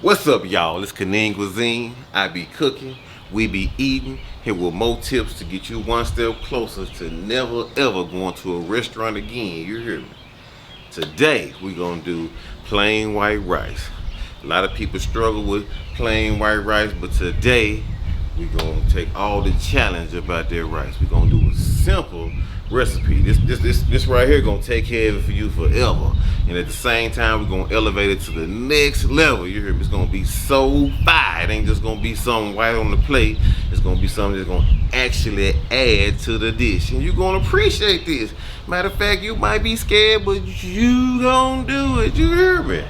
What's up, y'all? It's Kanin Cuisine. I be cooking, we be eating. Here with more tips to get you one step closer to never ever going to a restaurant again. You hear me? Today we gonna do plain white rice. A lot of people struggle with plain white rice, but today we gonna take all the challenge about that rice. We gonna do a simple recipe. This right here gonna take care of it for you forever. And at the same time, we're gonna elevate it to the next level. You hear me? It's gonna be so fire. It ain't just gonna be something white on the plate. It's gonna be something that's gonna actually add to the dish. And you're gonna appreciate this. Matter of fact, you might be scared, but you gonna do it. You hear me?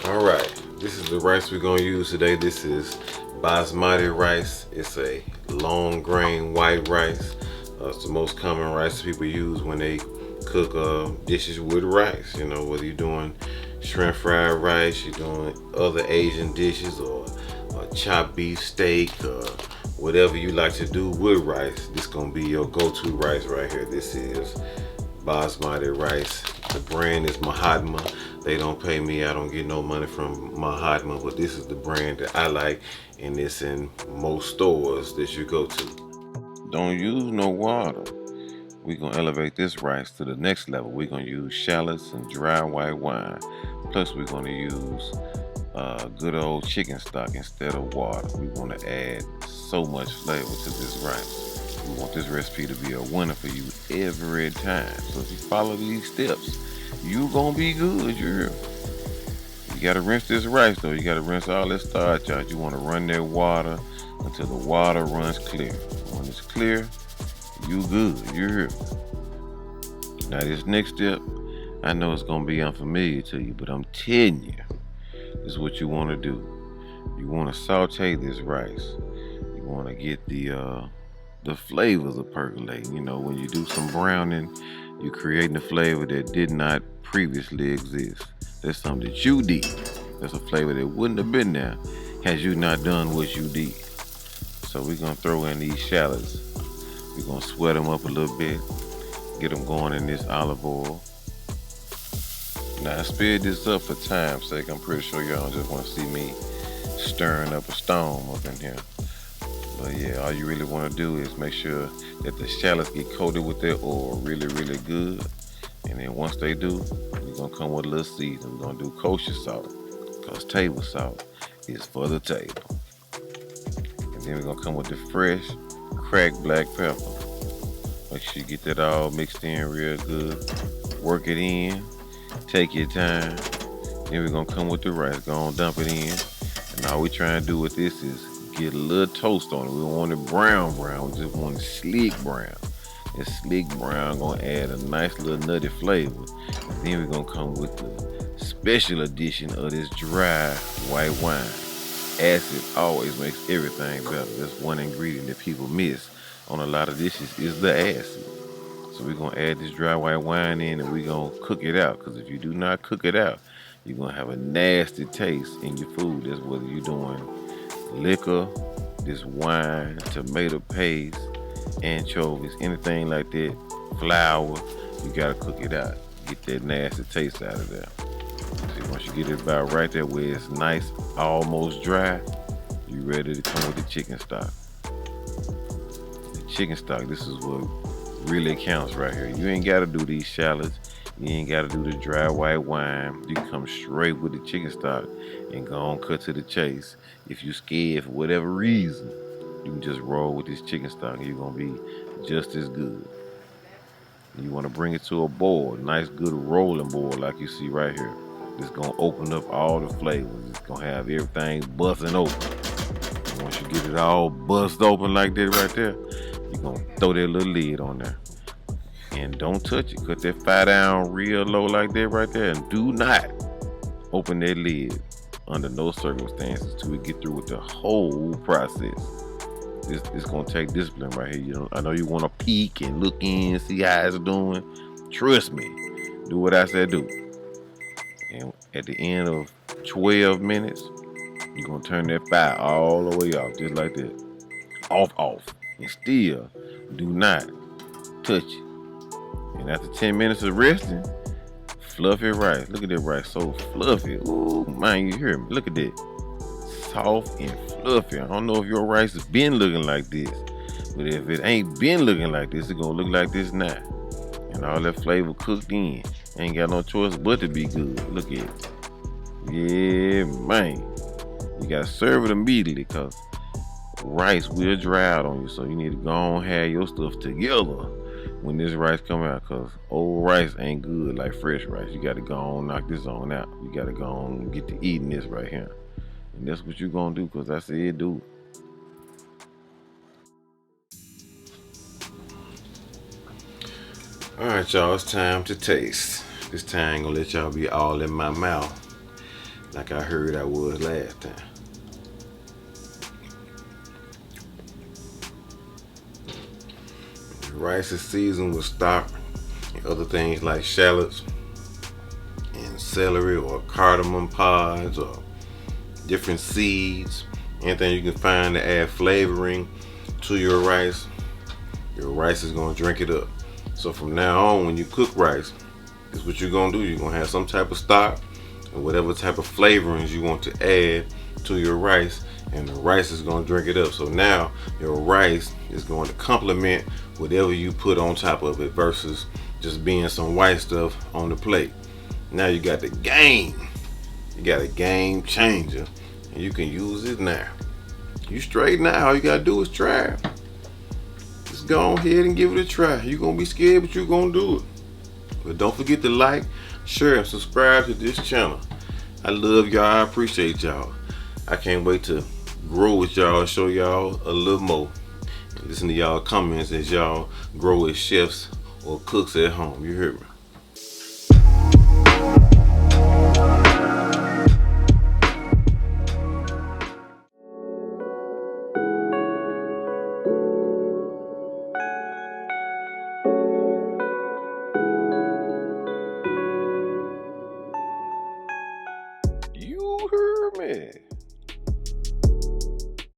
Alright, this is the rice we're going to use today. This is Basmati rice. It's a long grain white rice. It's the most common rice people use when they cook dishes with rice. You know, whether you're doing shrimp fried rice, you're doing other Asian dishes, or chopped beef steak, or whatever you like to do with rice. This is going to be your go-to rice right here. This is Basmati rice. The brand is Mahatma. They don't pay me. I don't get no money from Mahatma, but this is the brand that I like, and it's in most stores that you go to. Don't use no water. We're gonna elevate this rice to the next level. We're gonna use shallots and dry white wine. Plus we're gonna use good old chicken stock instead of water. We wanna add so much flavor to this rice. We want this recipe to be a winner for you every time. So if you follow these steps, you gonna be good. You gotta rinse this rice though. You gotta rinse all this starch out. You wanna run that water until the water runs clear. When it's clear, you good. You hear me? Now this next step, I know it's gonna be unfamiliar to you, but I'm telling you, this is what you wanna do. You wanna saute this rice. You wanna get the flavors are percolating. You know, when you do some browning, you're creating a flavor that did not previously exist. That's something that you did. That's a flavor that wouldn't have been there had you not done what you did. So we're gonna throw in these shallots. We're gonna sweat them up a little bit, get them going in this olive oil. Now I sped this up for time's sake. I'm pretty sure y'all just wanna see me stirring up a storm up in here. But yeah, all you really want to do is make sure that the shallots get coated with that oil really, really good. And then once they do, we're going to come with a little seasoning. We're going to do kosher salt, because table salt is for the table. And then we're going to come with the fresh cracked black pepper. Make sure you get that all mixed in real good. Work it in. Take your time. Then we're going to come with the rice. Go on, dump it in. And all we're trying to do with this is get a little toast on it. We don't want it brown. We just want it sleek brown. This sleek brown gonna add a nice little nutty flavor. And then we're gonna come with the special edition of this dry white wine. Acid always makes everything better. That's one ingredient that people miss on a lot of dishes is the acid. So we're gonna add this dry white wine in, and we're gonna cook it out. Because if you do not cook it out, you're gonna have a nasty taste in your food. That's whether you're doing liquor, this wine, tomato paste, anchovies, anything like that, flour, you gotta cook it out. Get that nasty taste out of there. See, once you get it about right there where it's nice, almost dry, you ready to come with the chicken stock. The chicken stock, this is what really counts right here. You ain't gotta do these shallots. You ain't gotta do the dry white wine. You come straight with the chicken stock and go on cut to the chase. If you scared for whatever reason, you can just roll with this chicken stock and you're gonna be just as good. You wanna bring it to a boil, nice good rolling boil like you see right here. It's gonna open up all the flavors. It's gonna have everything busting open. And once you get it all bust open like that right there, you're gonna throw that little lid on there. And don't touch it. Cut that fire down real low like that right there. And do not open that lid under no circumstances till we get through with the whole process. It's gonna take discipline right here. You know, I know you want to peek and look in, see how it's doing. Trust me, do what I said do. And at the end of 12 minutes, You're gonna turn that fire all the way off, just like that. Off. And still do not touch it. And after 10 minutes of resting, fluffy rice. Look at that rice, so fluffy. Ooh, man, you hear me? Look at that. Soft and fluffy. I don't know if your rice has been looking like this, but if it ain't been looking like this, it's gonna look like this now. And all that flavor cooked in. Ain't got no choice but to be good. Look at it. Yeah, man. You gotta serve it immediately because rice will dry out on you. So you need to go on and have your stuff together when this rice come out, because old rice ain't good like fresh rice. You gotta go on and knock this on out. You gotta go on and get to eating this right here. And that's what you gonna do, because I said do it. Alright, y'all, it's time to taste. This time I'm gonna let y'all be all in my mouth like I heard I was last time. The rice is seasoned with stock and other things like shallots and celery or cardamom pods or different seeds. Anything you can find to add flavoring to your rice is gonna drink it up. So from now on, when you cook rice, this is what you're gonna do. You're gonna have some type of stock and whatever type of flavorings you want to add to your rice, and the rice is gonna drink it up. So now your rice is going to complement whatever you put on top of it versus just being some white stuff on the plate. Now you got the game. You got a game changer, and you can use it now. You straight now. All you gotta do is try it. Just go ahead and give it a try. You're gonna be scared, but you're gonna do it. But don't forget to like, share, and subscribe to this channel. I love y'all. I appreciate y'all. I can't wait to grow with y'all and show y'all a little more. And listen to y'all comments as y'all grow as chefs or cooks at home. You hear me?